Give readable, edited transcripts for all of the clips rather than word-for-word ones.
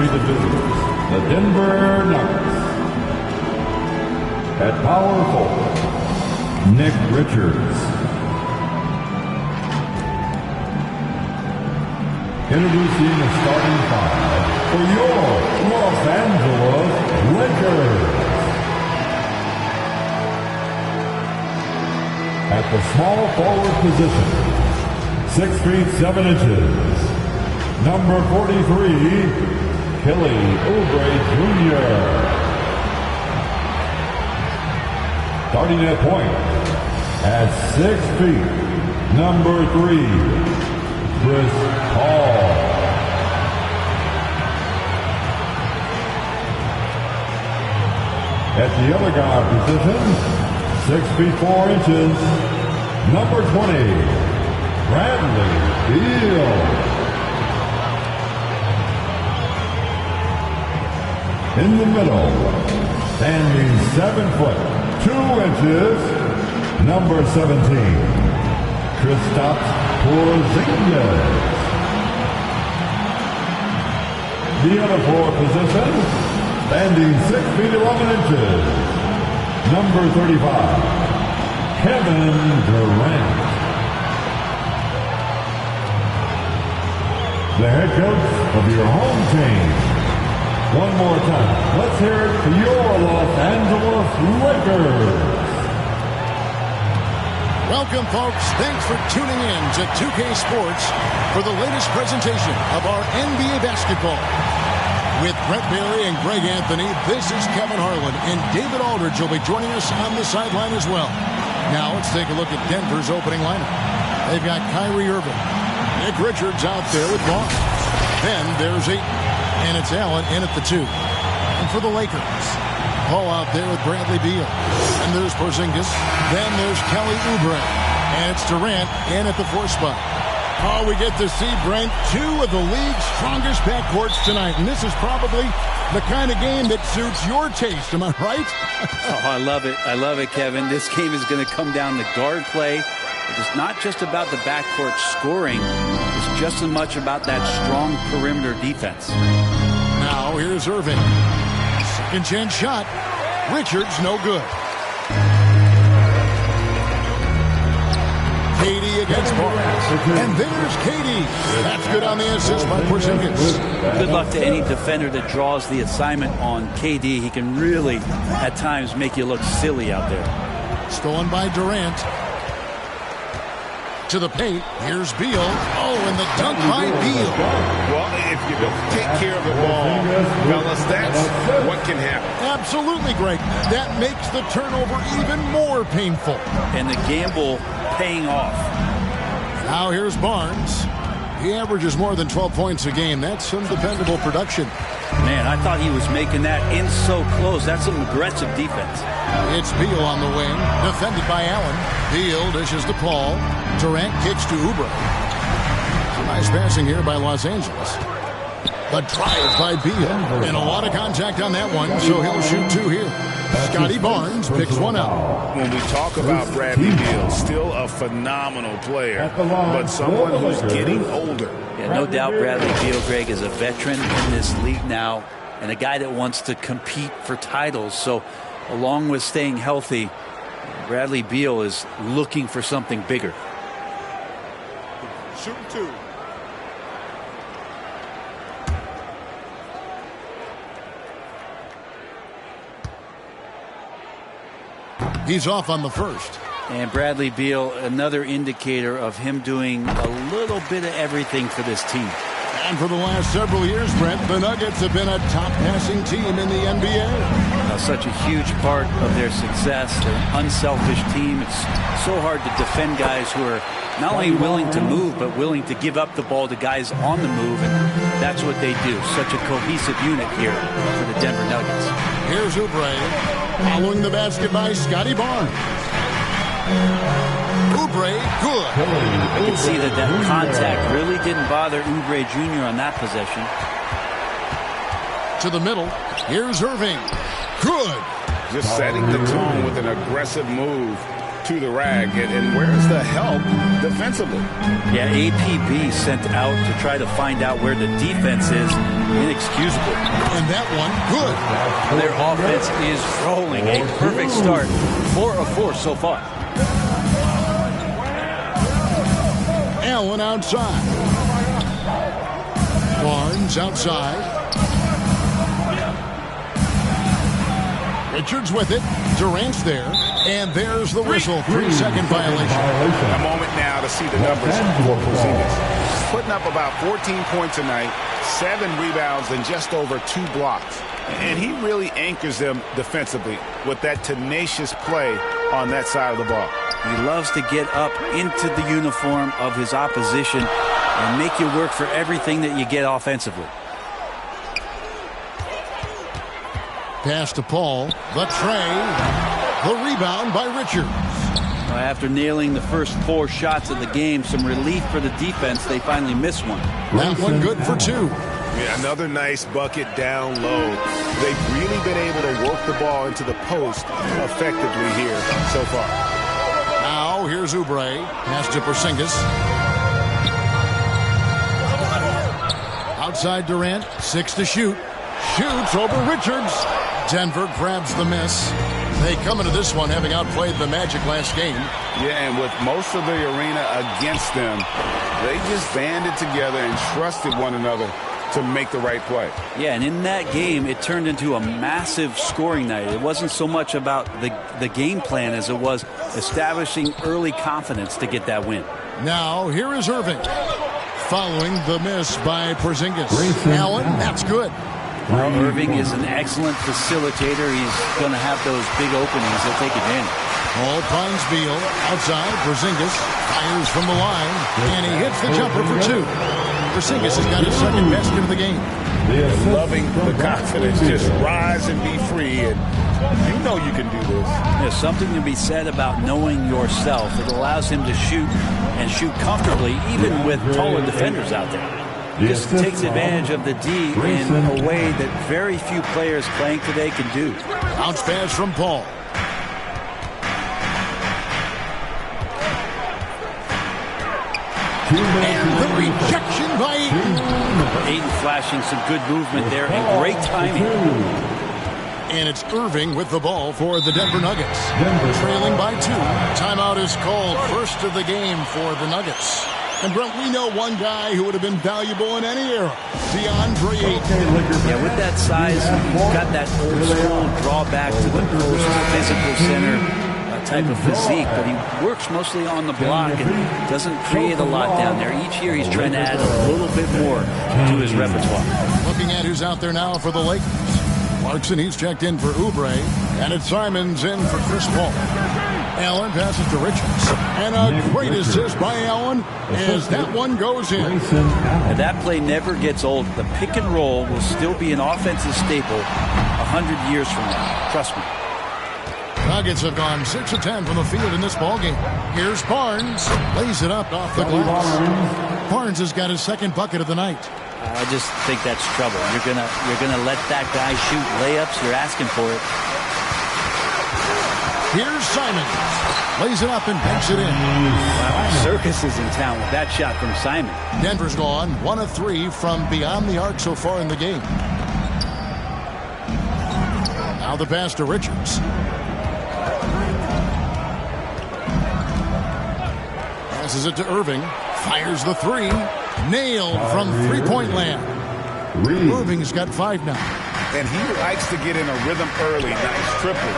be the visitors, the Denver Nuggets. At power forward, Nick Richards. Introducing the starting five for your Los Angeles Lakers. At the small forward position, 6 feet 7 inches, number 43, Kelly Oubre Jr. Starting at point, at 6 feet, number 3, Chris Paul. At the other guard position, 6 feet 4 inches, number 20, Bradley Beal. In the middle, standing 7 foot 2 inches, number 17, Kristaps Porzingis. The other forward position, standing 6 feet 11 inches, number 35, Kevin Durant. The head coach of your home team. One more time, let's hear it for your Los Angeles Lakers. Welcome, folks. Thanks for tuning in to 2K Sports for the latest presentation of our NBA basketball. With Brett Barry and Greg Anthony, this is Kevin Harlan, and David Aldridge will be joining us on the sideline as well. Now let's take a look at Denver's opening lineup. They've got Kyrie Irving, Nick Richards out there with Vaughn. Then there's Ayton, and it's Allen in at the 2. And for the Lakers, Paul out there with Bradley Beal. And there's Porzingis. Then there's Kelly Oubre. And it's Durant in at the 4 spot. Oh, we get to see, Brent, 2 of the league's strongest backcourts tonight. And this is probably the kind of game that suits your taste. Am I right? Oh, I love it. I love it, Kevin. This game is going to come down to guard play. It's not just about the backcourt scoring. It's just as much about that strong perimeter defense. Now here's Irving. Second chance shot. Richards no good. KD against Barnes. And there's KD. That's good on the assist by Porzingis. Good luck to any defender that draws the assignment on KD. He can really, at times, make you look silly out there. Stolen by Durant. To the paint. Here's Beal. Oh, and the dunk by Beal. Well, if you don't take care of the ball, fellas, that's what can happen. Absolutely, Greg. That makes the turnover even more painful. And the gamble paying off. Now here's Barnes. He averages more than 12 points a game. That's some dependable production. Man, I thought he was making that in so close. That's some aggressive defense. It's Beal on the wing, defended by Allen. Beal dishes to Paul. Durant kicks to Oubre. Nice passing here by Los Angeles. A drive by Beal. And a lot of contact on that one, so he'll shoot 2 here. Scotty Barnes picks one out. When we talk about Bradley Beal, still a phenomenal player, but someone who's getting older. Yeah, no doubt Bradley Beal, Greg, is a veteran in this league now and a guy that wants to compete for titles. So along with staying healthy, Bradley Beal is looking for something bigger. Shooting 2. He's off on the first. And Bradley Beal, another indicator of him doing a little bit of everything for this team. And for the last several years, Brent, the Nuggets have been a top passing team in the NBA. Such a huge part of their success. They're an unselfish team. It's so hard to defend guys who are not only willing to move, but willing to give up the ball to guys on the move. And that's what they do. Such a cohesive unit here for the Denver Nuggets. Here's Oubre. Following the basket by Scotty Barnes. Oubre, good. You can see that contact really didn't bother Oubre Jr. on that possession. To the middle. Here's Irving. Good. Just setting the tone with an aggressive move. to the rack. And where's the help defensively? Yeah, APB sent out to try to find out where the defense is. Inexcusable. And that one, good. Their offense is rolling. A perfect start. 4 of 4 so far. Allen outside. Barnes outside. Richards with it. Durant's there. And there's the whistle. 3-second violation. A moment now to see the numbers for Porzingis. Putting up about 14 points a night, 7 rebounds, and just over 2 blocks. And he really anchors them defensively with that tenacious play on that side of the ball. He loves to get up into the uniform of his opposition and make you work for everything that you get offensively. Pass to Paul. The tray. The rebound by Richards. After nailing the first 4 shots of the game, some relief for the defense. They finally missed one. That one good for 2. Yeah, another nice bucket down low. They've really been able to work the ball into the post effectively here so far. Now here's Oubre. Pass to Porzingis. Outside Durant. 6 to shoot. Shoots over Richards. Denver grabs the miss. They come into this one having outplayed the Magic last game. Yeah, and with most of the arena against them, they just banded together and trusted one another to make the right play. Yeah, and in that game, it turned into a massive scoring night. It wasn't so much about the game plan as it was establishing early confidence to get that win. Now, here is Irving. Following the miss by Porzingis. Allen, that's good. Well, Irving is an excellent facilitator. He's going to have those big openings. He'll take advantage. Ball finds Beal. Outside, Porzingis fires from the line, and he hits the jumper for 2. Porzingis has got his second basket of the game. Loving the confidence. Just rise and be free, and you know you can do this. There's something to be said about knowing yourself. It allows him to shoot and shoot comfortably, even with taller defenders out there. He just takes advantage of the D in a way that very few players playing today can do. Bounce pass from Paul. And the rejection by Ayton. Ayton flashing some good movement there and great timing. And it's Irving with the ball for the Denver Nuggets. Trailing by 2. Timeout is called, first of the game for the Nuggets. And Brent, we know one guy who would have been valuable in any era, DeAndre Ayton. Yeah, with that size, he's got that old school drawback to the post, physical center type of physique, but he works mostly on the block and doesn't create a lot down there. Each year he's trying to add a little bit more to his repertoire. Looking at who's out there now for the Lakers. Clarkson, he's checked in for Oubre, and it's Simons in for Chris Paul. Allen passes to Richards, and a great assist by Allen as that one goes in. And that play never gets old. The pick and roll will still be an offensive staple 100 years from now. Trust me. Nuggets have gone 6 of 10 from the field in this ballgame. Here's Barnes, lays it up off the glass. Barnes has got his second bucket of the night. I just think that's trouble. You're gonna let that guy shoot layups. You're asking for it. Here's Simons. Lays it up and banks it in. Wow, Circus is in town with that shot from Simon. Denver's gone 1 of 3 from beyond the arc so far in the game. Now the pass to Richards. Passes it to Irving. Fires the 3. Nailed from three-point land. Irving's got 5 now. And he likes to get in a rhythm early. Nice triple.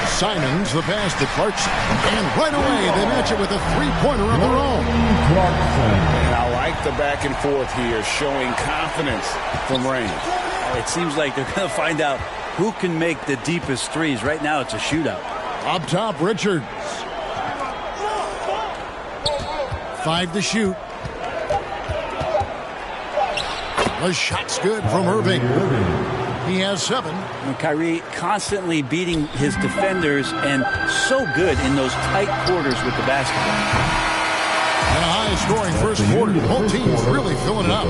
Simons, the pass to Clarkson. And right away, they match it with a three-pointer of their own. And I like the back and forth here, showing confidence from range. It seems like they're going to find out who can make the deepest threes. Right now, it's a shootout. Up top, Richards. 5 to shoot. The shot's good from Irving. He has 7. And Kyrie constantly beating his defenders and so good in those tight quarters with the basketball. And a high-scoring first quarter. Both teams really filling it up.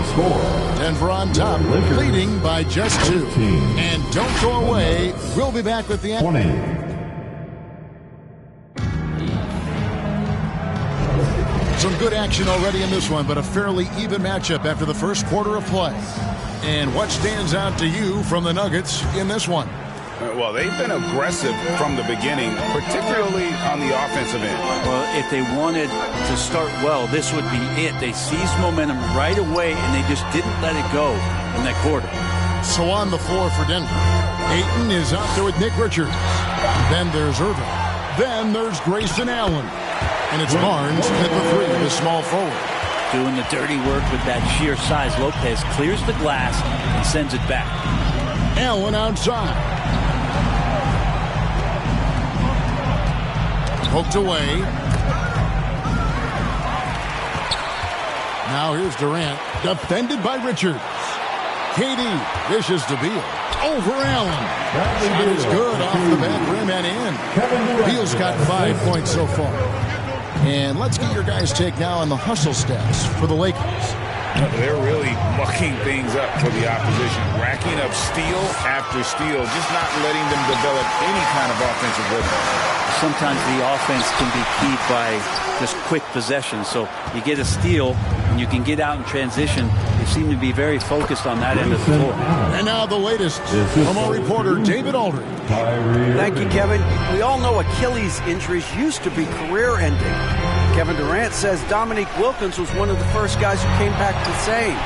Denver on top, leading by just 2. And don't go away. We'll be back with the end. Some good action already in this one, but a fairly even matchup after the first quarter of play. And what stands out to you from the Nuggets in this one? Well, they've been aggressive from the beginning, particularly on the offensive end. Well, if they wanted to start well, this would be it. They seized momentum right away, and they just didn't let it go in that quarter. So on the floor for Denver, Ayton is out there with Nick Richards. Then there's Irving. Then there's Grayson Allen. And it's Barnes at the three, the small forward. Doing the dirty work with that sheer size. Lopez clears the glass and sends it back. Allen outside. Poked away. Now here's Durant, defended by Richards. KD dishes to Beal. Over Allen. Shot is good off the back rim and in. Beal's got 5 points so far. And let's get your guys' take now on the hustle stats for the Lakers. They're really mucking things up for the opposition, racking up steal after steal, just not letting them develop any kind of offensive rhythm. Sometimes the offense can be keyed by just quick possession. So you get a steal and you can get out in transition. They seem to be very focused on that end of the floor. And now the latest from our reporter, David Aldridge. Thank you, Kevin. We all know Achilles injuries used to be career-ending. Kevin Durant says Dominique Wilkins was one of the first guys who came back the same.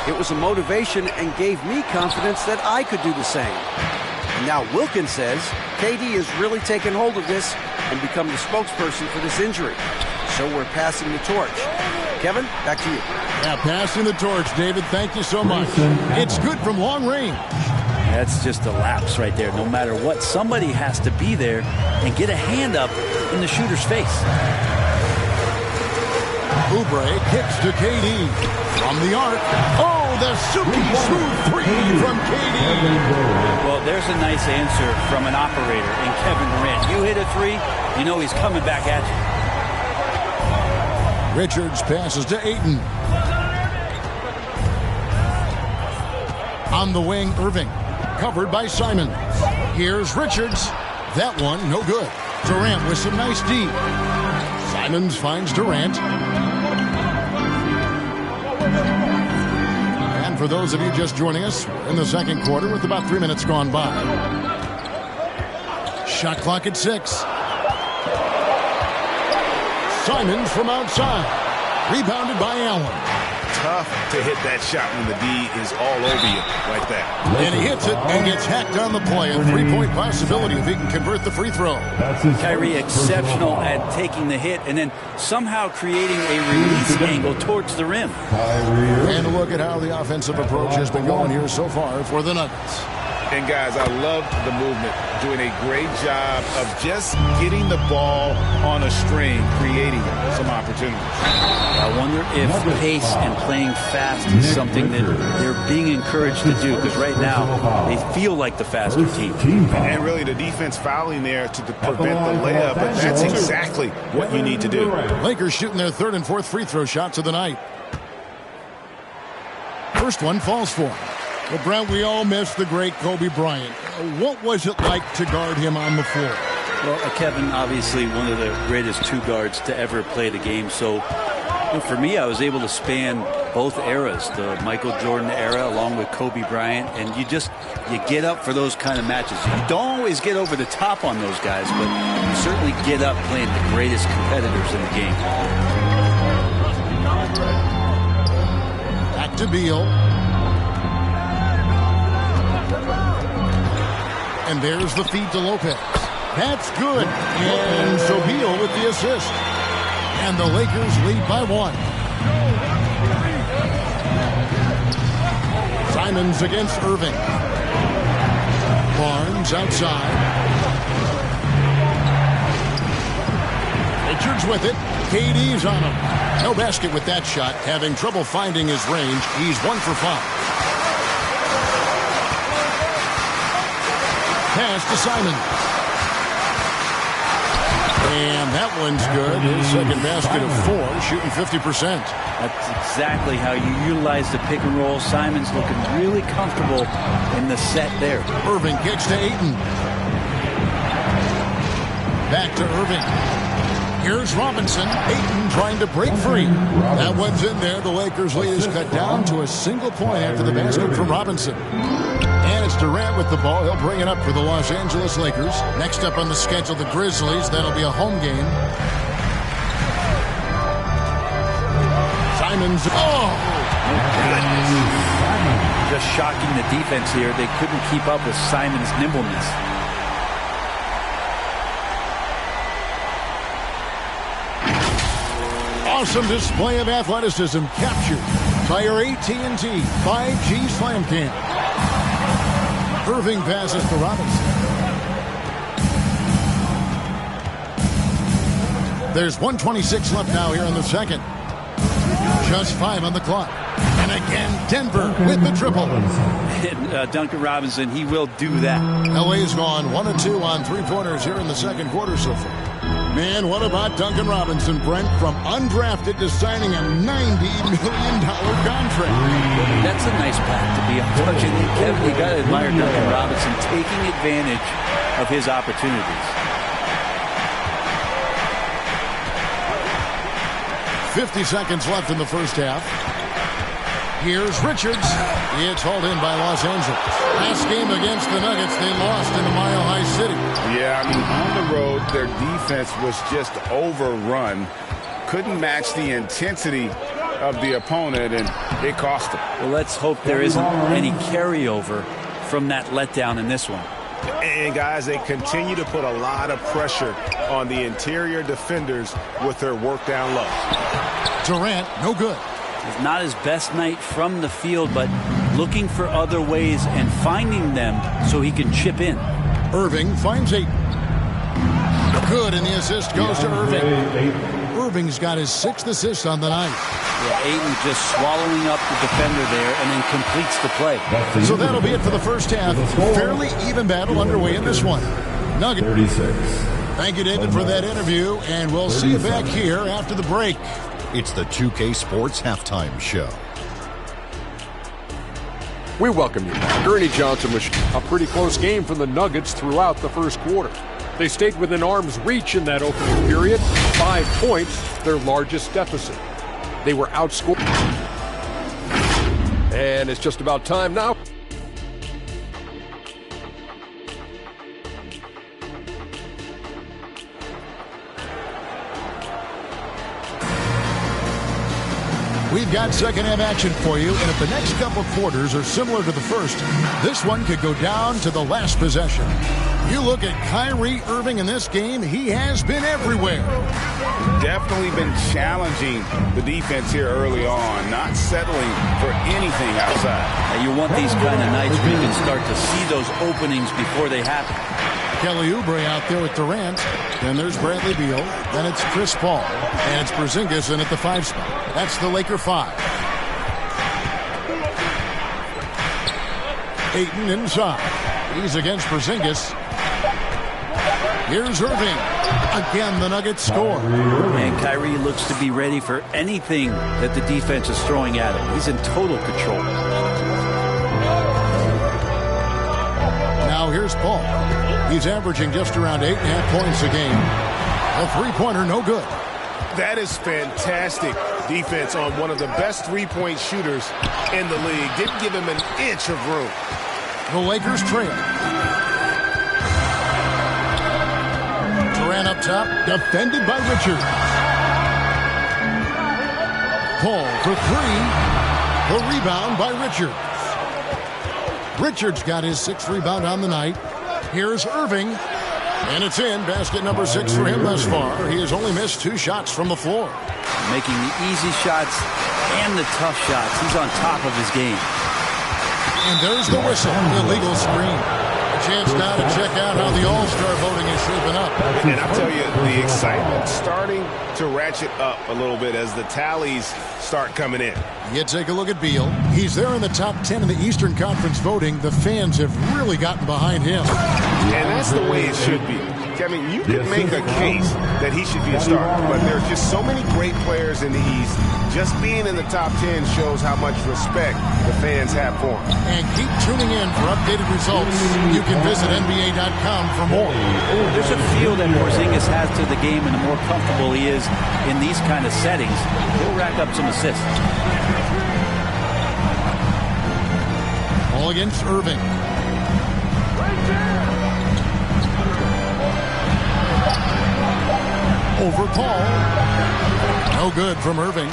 It was a motivation and gave me confidence that I could do the same. And now Wilkins says KD has really taken hold of this and become the spokesperson for this injury. So we're passing the torch. Kevin, back to you. Yeah, passing the torch, David. Thank you so much. It's good from long range. That's just a lapse right there. No matter what, somebody has to be there and get a hand up in the shooter's face. Oubre kicks to KD from the arc. Oh, the silky smooth three from KD. Well, there's a nice answer from an operator in Kevin Durant. You hit a three, you know he's coming back at you. Richards passes to Ayton. On the wing, Irving. Covered by Simons. Here's Richards. That one, no good. Durant with some nice D. Simons finds Durant. And for those of you just joining us, we're in the second quarter with about 3 minutes gone by. Shot clock at 6. Simons from outside. Rebounded by Allen. Tough to hit that shot when the D is all over you like that. And he hits it and gets hacked on the play. A three-point possibility if he can convert the free throw. Kyrie exceptional at taking the hit and then somehow creating a release angle towards the rim. And a look at how the offensive approach has been going here so far for the Nuggets. And guys, I love the movement, doing a great job of just getting the ball on a string, creating some opportunities. I wonder if pace and playing fast is something that they're being encouraged to do, because right now they feel like the faster team. And really the defense fouling there to prevent the layup, but that's exactly what you need to do. Lakers shooting their third and fourth free throw shots of the night. First one falls for him. Well, Brent, we all miss the great Kobe Bryant. What was it like to guard him on the floor? Well, Kevin, obviously one of the greatest two guards to ever play the game. So for me, I was able to span both eras, the Michael Jordan era along with Kobe Bryant. And you get up for those kind of matches. You don't always get over the top on those guys, but you certainly get up playing the greatest competitors in the game. Back to Beal. And there's the feed to Lopez. That's good. And so Beal with the assist. And the Lakers lead by 1. Simons against Irving. Barnes outside. Richards with it. KD's on him. No basket with that shot. Having trouble finding his range. He's 1 for 5. Pass to Simon. And that one's good. His second basket of 4, shooting 50%. That's exactly how you utilize the pick and roll. Simon's looking really comfortable in the set there. Irving kicks to Ayton. Back to Irving. Here's Robinson. Ayton trying to break free. That one's in there. The Lakers' lead is cut down to a single point after the basket from Robinson. And it's Durant with the ball. He'll bring it up for the Los Angeles Lakers. Next up on the schedule, the Grizzlies. That'll be a home game. Simons. Oh! Just shocking the defense here. They couldn't keep up with Simon's nimbleness. Awesome display of athleticism captured by your AT&T 5G Slam Cam. Irving passes to Robinson. There's 1:26 left now here in the second. Just 5 on the clock. And again, Denver with the triple. Duncan Robinson, he will do that. LA's gone 1 of 2 on three-pointers here in the second quarter so far. Man, what about Duncan Robinson, Brent, from undrafted to signing a $90 million contract? That's a nice path to be on. Kevin, you got to admire Duncan Robinson taking advantage of his opportunities. 50 seconds left in the first half. Here's Richards. It's hauled in by Los Angeles. Last game against the Nuggets, they lost in a Mile High City. Yeah, I mean, on the road, their defense was just overrun. Couldn't match the intensity of the opponent, and it cost them. Well, let's hope there isn't any carryover from that letdown in this one. And, guys, they continue to put a lot of pressure on the interior defenders with their work down low. Durant, no good. It's not his best night from the field, but looking for other ways and finding them so he can chip in. Irving finds Ayton. Good, and the assist goes to Irving. Irving's got his 6th assist on the night. Yeah, Ayton just swallowing up the defender there and then completes the play. So that'll be it for the first half. Fairly even battle underway in this one. Nugget. 36. Thank you, David, for that interview, and we'll see you back here after the break. It's the 2K Sports Halftime Show. We welcome you back. Ernie Johnson was a pretty close game from the Nuggets throughout the first quarter. They stayed within arm's reach in that opening period. 5 points, their largest deficit. They were outscored. And it's just about time now. We've got second half action for you, and if the next couple quarters are similar to the first, this one could go down to the last possession. You look at Kyrie Irving in this game, he has been everywhere. Definitely been challenging the defense here early on, not settling for anything outside. Now you want these kind of nights where you can start to see those openings before they happen. Kelly Oubre out there with Durant. Then there's Bradley Beal. Then it's Chris Paul. And it's Porzingis in at the 5 spot. That's the Laker 5. Ayton inside. He's against Porzingis. Here's Irving. Again, the Nuggets score. And Kyrie looks to be ready for anything that the defense is throwing at him. He's in total control. Now here's Paul. He's averaging just around 8.5 points a game. A three-pointer, no good. That is fantastic defense on one of the best three-point shooters in the league. Didn't give him an inch of room. The Lakers trail. Durant up top, defended by Richards. Paul for 3. The rebound by Richards. Richards got his 6th rebound on the night. Here's Irving, and it's in. Basket number 6 for him thus far. He has only missed 2 shots from the floor. Making the easy shots and the tough shots. He's on top of his game. And there's the whistle, illegal screen. A chance now to check out how the All-Star voting is shaping up. And I'll tell you, the excitement starting to ratchet up a little bit as the tallies start coming in. You take a look at Beal. He's there in the top 10 in the Eastern Conference voting. The fans have really gotten behind him. And that's the way it should be. Kevin, you could make a case that he should be a starter, but there's just so many great players in the East. Just being in the top 10 shows how much respect the fans have for him. And keep tuning in for updated results. You can visit NBA.com for more. There's a feel that Porzingis has to the game, and the more comfortable he is in these kind of settings, he'll rack up some assists. All against Irving. Over Paul. No good from Irving.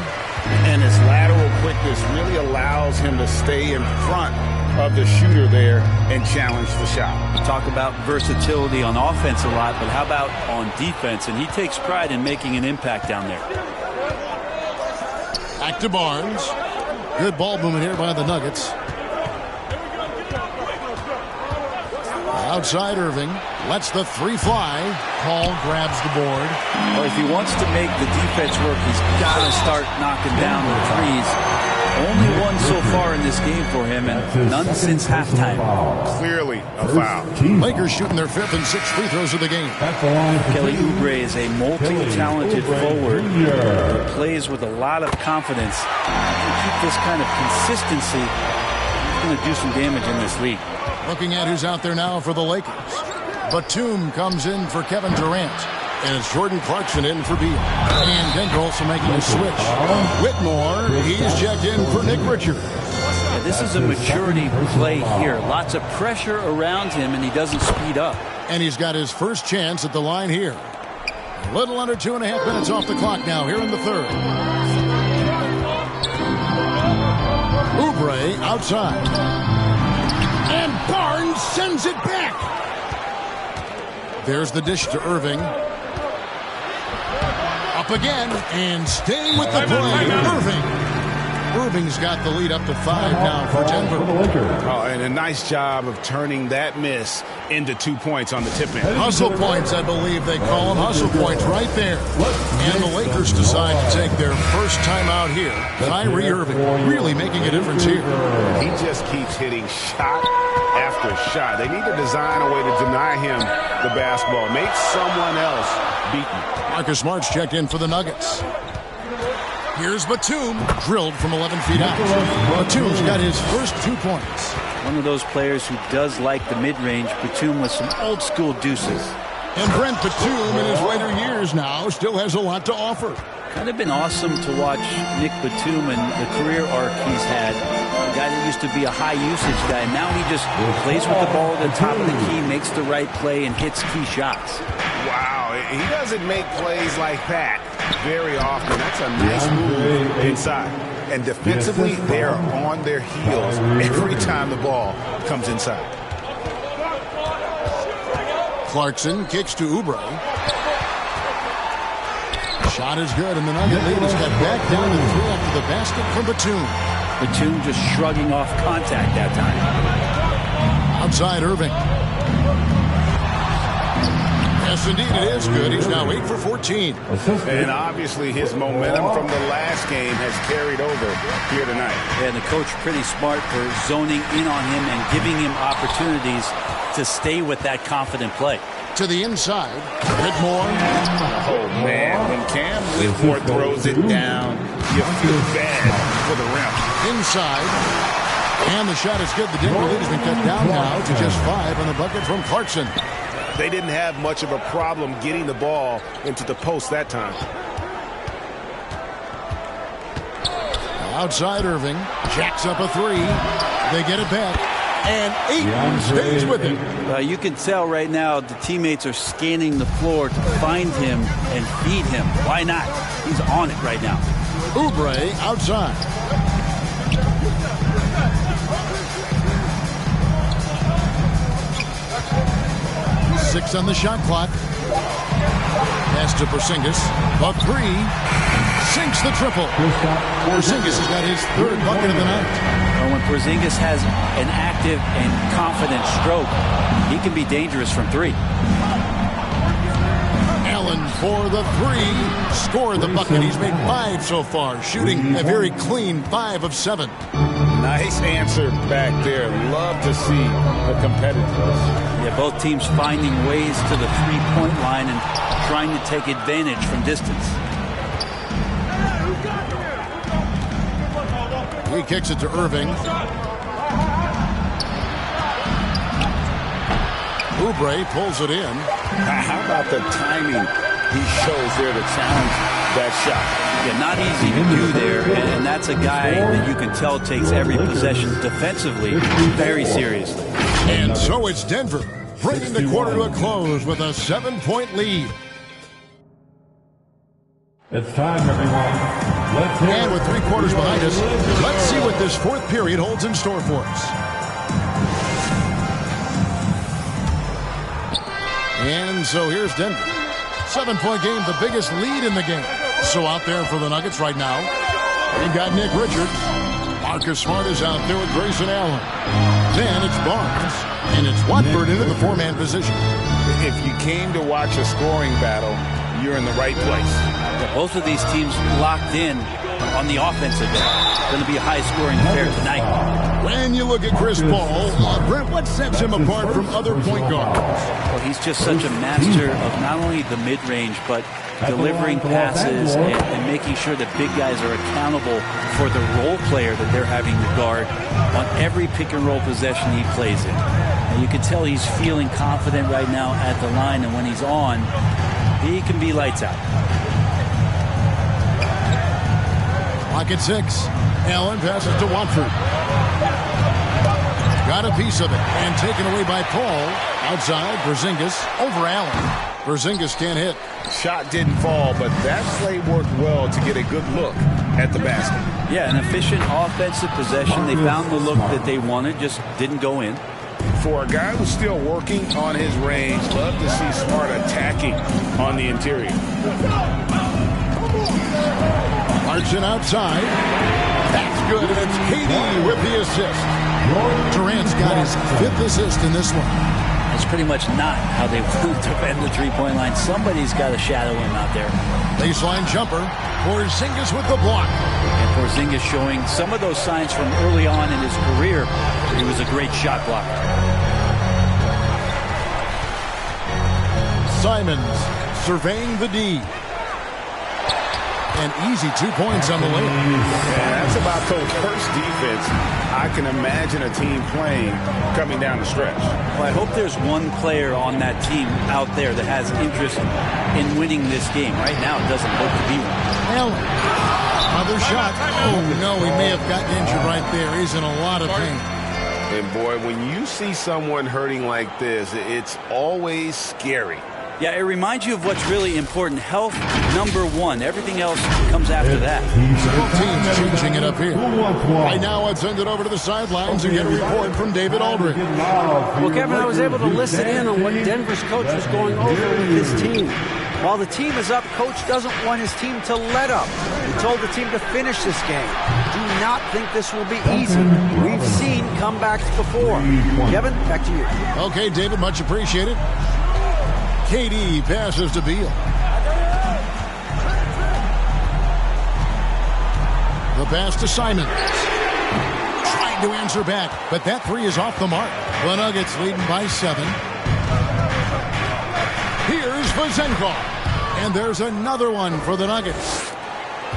And his lateral quickness really allows him to stay in front of the shooter there and challenge the shot. We talk about versatility on offense a lot, but how about on defense? And he takes pride in making an impact down there. Back to Barnes. Good ball movement here by the Nuggets. Outside Irving. Lets the three fly. Paul grabs the board. Well, if he wants to make the defense work, he's got to start knocking down the threes. Only one so far in this game for him, and none since halftime. Clearly a foul. Lakers shooting their fifth and sixth free throws of the game. Kelly Oubre is a multi-talented forward who plays with a lot of confidence. If you keep this kind of consistency, he's going to do some damage in this league. Looking at who's out there now for the Lakers. Batum comes in for Kevin Durant. And it's Jordan Clarkson in for Beal. And Denver also making a switch. Whitmore, he's checked in for Nick Richards. Yeah, this is a maturity play here. Lots of pressure around him, and he doesn't speed up. And he's got his first chance at the line here. A little under 2.5 minutes off the clock now here in the third. Oubre outside. And Barnes sends it back. There's the dish to Irving. Up again and staying with the play. Irving's got the lead up to 5 now for Denver. Oh, and a nice job of turning that miss into 2 points on the tip-in. Hustle points, I believe they call them. Hustle points right there. And the Lakers decide to take their first time out here. Kyrie Irving really making a difference here. He just keeps hitting shot after shot. They need to design a way to deny him the basketball. Make someone else beat him. Marcus Smart's checked in for the Nuggets. Here's Batum, drilled from 11 feet out. Batum's got his first 2 points. One of those players who does like the mid-range. Batum with some old-school deuces. And Brent Batum, in his later years now, still has a lot to offer. Kind of been awesome to watch Nick Batum and the career arc he's had. A guy that used to be a high-usage guy. Now he just plays with the ball at the top of the key, makes the right play, and hits key shots. Wow, he doesn't make plays like that very often. That's a nice move inside. And defensively, they are on their heels every time the ball comes inside. Clarkson kicks to Oubre. Shot is good, and the Nugget lead is got back down to 3 after the basket from Batum. Batum just shrugging off contact that time. Outside Irving. Yes, indeed, it is good. He's now 8 for 14. And obviously his momentum from the last game has carried over here tonight. Yeah, and the coach pretty smart for zoning in on him and giving him opportunities to stay with that confident play. To the inside, Whitmore. Oh, man, when Cam Whitmore throws it down, you feel bad for the rim. Inside, and the shot is good. The Denver lead has been cut down now to just 5 on the bucket from Clarkson. They didn't have much of a problem getting the ball into the post that time. Outside Irving, jacks up a 3. They get it back. And Ayton stays with him. You can tell right now the teammates are scanning the floor to find him and feed him. Why not? He's on it right now. Oubre outside. Six on the shot clock. Pass to Porzingis. A 3. Sinks the triple. Porzingis has got his 3rd bucket of the night. Well, when Porzingis has an active and confident stroke, he can be dangerous from 3. Allen for the 3. Scored the bucket. He's made 5 so far. Shooting a very clean 5 of 7. Nice answer back there. Love to see the competitiveness. Yeah, both teams finding ways to the three-point line and trying to take advantage from distance. He kicks it to Irving. Oubre pulls it in. How about the timing he shows there to challenge that shot? Yeah, not easy to do there, and that's a guy that you can tell takes every possession defensively very seriously. And so it's Denver, bringing the quarter to a close with a 7-point lead. It's time, everyone. And with 3 quarters behind us, let's see what this fourth period holds in store for us. And so here's Denver. 7-point game, the biggest lead in the game. So out there for the Nuggets right now, you got Nick Richards. Marcus Smart is out there with Grayson Allen. Then it's Barnes, and it's Watford into the 4-man position. If you came to watch a scoring battle, you're in the right place. Yeah, both of these teams locked in on the offensive end. Going to be a high-scoring affair tonight. When you look at Chris Paul, Brent, what sets him apart from other point guards? Well, he's just such a master of not only the mid-range, but delivering passes and making sure that big guys are accountable for the role player that they're having to guard on every pick-and-roll possession he plays in. And you can tell he's feeling confident right now at the line, and when he's on, he can be lights out. Clock at 6. Allen passes to Watford. Got a piece of it and taken away by Paul. Outside, Porzingis over Allen. Porzingis can't hit. Shot didn't fall, but that play worked well to get a good look at the basket. Yeah, an efficient offensive possession. They found the look that they wanted, just didn't go in. For a guy who's still working on his range, love to see Smart attacking on the interior. Clarkson outside. That's good, and it's KD with the assist. Durant's got his 5th assist in this one. It's pretty much not how they want to defend the three-point line. Somebody's got to shadow him out there. Baseline jumper. Porzingis with the block. And Porzingis showing some of those signs from early on in his career. He was a great shot blocker. Simons surveying the D. And easy 2 points on the layup. Yeah, that's about Coach defense. I can imagine a team playing coming down the stretch. Well, I hope there's one player on that team out there that has interest in winning this game. Right now, it doesn't look to be one. Allen. Another shot. Oh, no, he may have gotten injured right there. He's in a lot of pain. And, boy, when you see someone hurting like this, it's always scary. Yeah, it reminds you of what's really important. Health, #1. Everything else comes after that. Both teams changing it up here. Right now, let's send it over to the sidelines and get a report from David Aldridge. Well, Kevin, I was able to listen in on what Denver's coach was going over with his team. While the team is up, coach doesn't want his team to let up. He told the team to finish this game. Do not think this will be easy. We've seen comebacks before. Kevin, back to you. Okay, David, much appreciated. KD passes to Beal. The pass to Simons. Trying to answer back, but that 3 is off the mark. The Nuggets leading by 7. Here's Vazenkov. And there's another one for the Nuggets.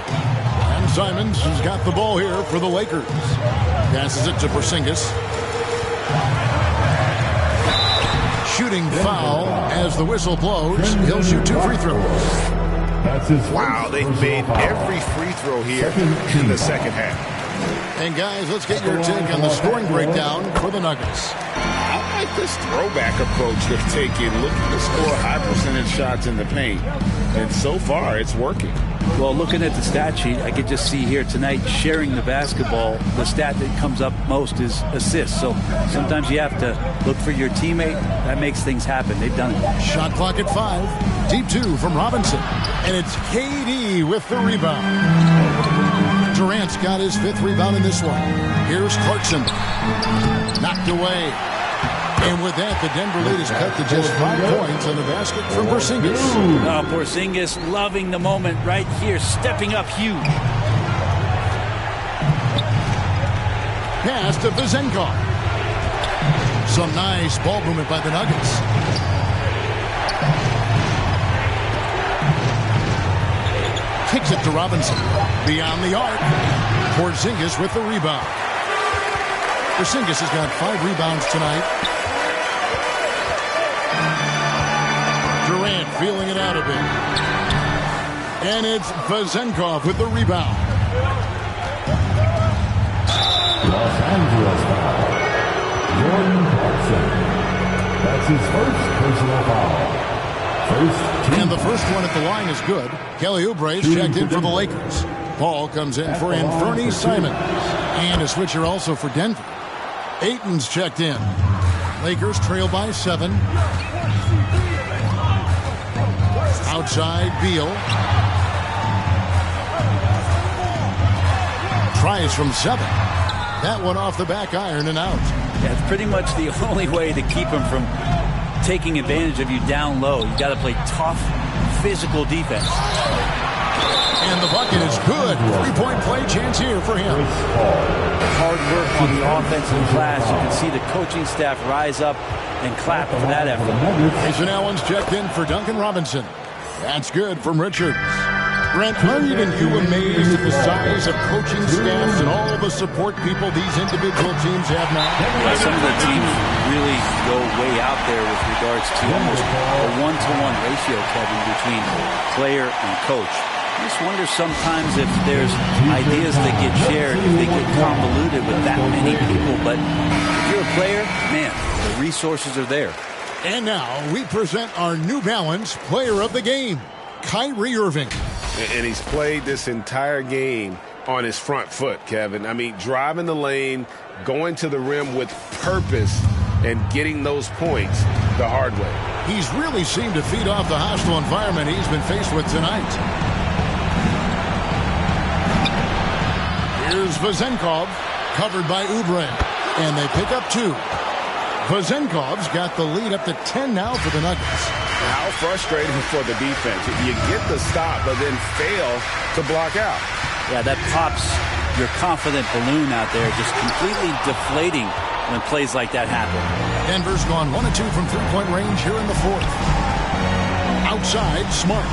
And Simons has got the ball here for the Lakers. Passes it to Porzingis. Shooting foul as the whistle blows. He'll shoot 2 free throws. Wow, they've made every free throw here in the second half. And guys, let's get your take on the scoring breakdown for the Nuggets. I like this throwback approach they're taking, looking to score high percentage shots in the paint. And so far, it's working. Well, looking at the stat sheet, I could just see here tonight sharing the basketball. The stat that comes up most is assists. So sometimes you have to look for your teammate. That makes things happen. They've done it. Shot clock at 5. Deep 2 from Robinson. And it's KD with the rebound. Durant's got his 5th rebound in this one. Here's Clarkson. Knocked away. And with that, the Denver lead is cut to just 5 points on the basket from Porzingis. Oh, Porzingis loving the moment right here, stepping up huge. Pass to Vazenkov. Some nice ball movement by the Nuggets. Kicks it to Robinson. Beyond the arc. Porzingis with the rebound. Porzingis has got 5 rebounds tonight. Durant feeling it out a bit. And it's Vezenkov with the rebound. Los Angeles foul. Jordan Clarkson. That's his first personal foul. And the first one at the line is good. Kelly Oubre's checked in for the Lakers. Paul comes in for Anthony Simons. And a switcher also for Denver. Ayton's checked in. Lakers trail by 7. Outside, Beal. Tries from 7. That one off the back iron and out. Yeah, it's pretty much the only way to keep him from taking advantage of you down low. You got to play tough, physical defense. And the bucket is good. 3-point play chance here for him. Hard work on the offensive glass. You can see the coaching staff rise up and clap for that effort. Jason Allen's checked in for Duncan Robinson. That's good from Richards. Brent, aren't even you amazed at the size of coaching staffs and all the support people these individual teams have now? Yeah, some of the teams really go way out there with regards to almost a 1-to-1 ratio, Kevin, between player and coach. I just wonder sometimes if there's ideas that get shared, if they get convoluted with that many people. But if you're a player, man, the resources are there. And now we present our New Balance Player of the Game, Kyrie Irving. And he's played this entire game on his front foot, Kevin. I mean, driving the lane, going to the rim with purpose, and getting those points the hard way. He's really seemed to feed off the hostile environment he's been faced with tonight. Here's Vezenkov, covered by Oubre. And they pick up 2. Vezenkov's got the lead up to 10 now for the Nuggets. How frustrating for the defense. You get the stop, but then fail to block out. Yeah, that pops your confident balloon out there, just completely deflating when plays like that happen. Denver's gone 1 of 2 from 3-point range here in the 4th. Outside, Smart.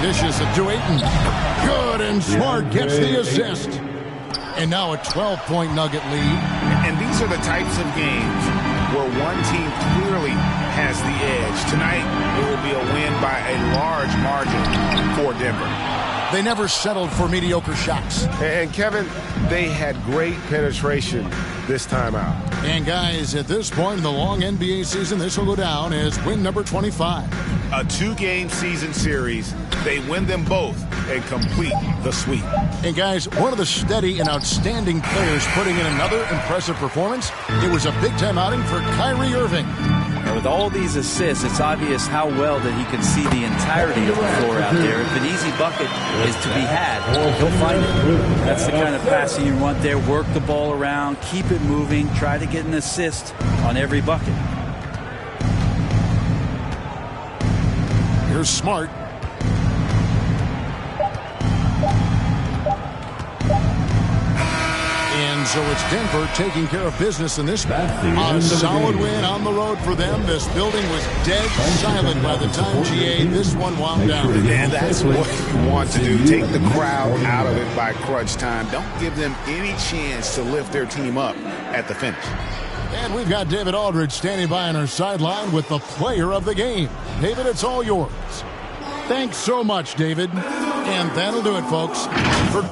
Dishes it to Ayton. Good, and Smart gets the assist. And now a 12-point Nugget lead. And these are the types of games where one team clearly has the edge. Tonight, it will be a win by a large margin for Denver. They never settled for mediocre shots. And Kevin, they had great penetration this time out. And guys, at this point in the long NBA season, this will go down as win number 25. A 2-game season series. They win them both and complete the sweep. And guys, one of the steady and outstanding players putting in another impressive performance. It was a big-time outing for Kyrie Irving. And with all these assists, it's obvious how well that he can see the entirety of the floor out there. If an easy bucket is to be had, he'll find it. That's the kind of passing you want there. Work the ball around, keep it moving, try to get an assist on every bucket. Here's Smart. And so it's Denver taking care of business in this match. A solid win on the road for them. This building was dead silent by the time GA this one wound down. And that's what you want to do. Take the crowd out of it by crunch time. Don't give them any chance to lift their team up at the finish. And we've got David Aldridge standing by on our sideline with the player of the game. David, it's all yours. Thanks so much, David. And that'll do it, folks. For